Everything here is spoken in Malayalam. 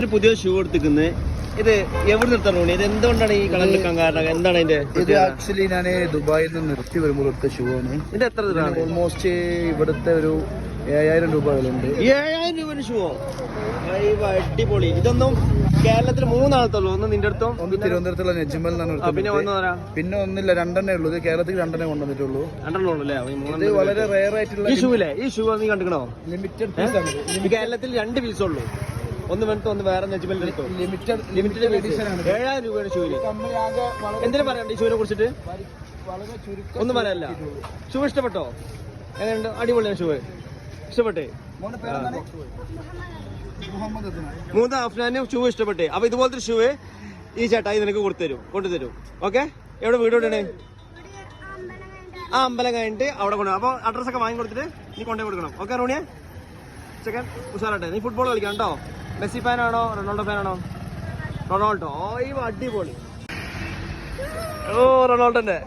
ഒരു പുതിയ ഷൂ എടുത്തിരിക്കുന്നത്. ഇത് എവിടെ നിർത്തണോ? ഇത് എന്തുകൊണ്ടാണ് ഈ കളർ എടുക്കാൻ കാരണം? എന്താണ് അതിന്റെ? ഇത് ആക്ച്വലി ഞാൻ ദുബായിൽ നിന്ന് നിർത്തി വരുമ്പോൾ എടുത്ത ഷൂ ആണ്. ഇത് എത്ര ഓൾമോസ്റ്റ് ഇവിടുത്തെ ഒരു 7000 രൂപ വിലുണ്ട്. 7000 രൂപ ഷൂവോ? അടിപൊളി. ഇതൊന്നും കേരളത്തിൽ 3 ആളത്തുള്ളൂ. ഒന്ന് നിന്റെ അടുത്തോ? ഒന്ന് തിരുവനന്തപുരത്തുള്ള നെജ്മൽ പിന്നെ ഒന്നില്ല, 2 ഉള്ളൂ. ഇത് കേരളത്തിൽ 2 കൊണ്ടുവന്നിട്ടുള്ളൂ. 2 ഉള്ളൂ. ഇത് വളരെ റെയർ ആയിട്ടുള്ള ഈ ഷൂ അല്ലേ? ഈ ഷൂ നീ കണ്ടിക്കണോ? ലിമിറ്റഡ് പീസ് ആണ്. കേരളത്തിൽ 2 പീസ് ഉള്ളൂ. ഒന്ന് വേണ്ടോ, ഒന്ന് വേറെ നെജ്മലിന്റെ എടുത്തോ. ലിമിറ്റഡ് എഡിഷൻ ആണ്. 7000 രൂപയുടെ ഷൂവില് എന്തിനാ പറയണ്ട ഈ ഷൂവിനെ കുറിച്ചിട്ട്? ഒന്നും പറയാനല്ല. ഷൂ ഇഷ്ടപ്പെട്ടോ? എങ്ങനെയുണ്ട്? അടിപൊളിയാണ് ഷൂ. ഇഷ്ടപ്പെട്ടേ? മൂന്ന് അഫ്നാനും ഷൂ ഇഷ്ടപ്പെട്ടേ. അപ്പൊ ഇതുപോലത്തെ ഷൂ ഈ ചേട്ടായി നിനക്ക് കൊണ്ടുതരും. ഓക്കെ? എവിടെ വീട് എവിടെയാണ്? ആ അമ്പലം കഴിഞ്ഞിട്ട് അവിടെ കൊണ്ടുപോകും. അപ്പൊ അഡ്രസ് ഒക്കെ വാങ്ങി കൊടുത്തിട്ട് നീ കൊണ്ടേ കൊടുക്കണം. ഓക്കെ റോണിയ? ചെക്കൻ ഉഷാറാട്ടെ. നീ ഫുട്ബോൾ കളിക്കാം കേട്ടോ. മെസ്സി ഫാനാണോ റൊണാൾഡോ ഫാനാണോ? റൊണാൾഡോ. ഓ ഈ അടിപൊളി. ഓ റൊണാൾഡോന്റെ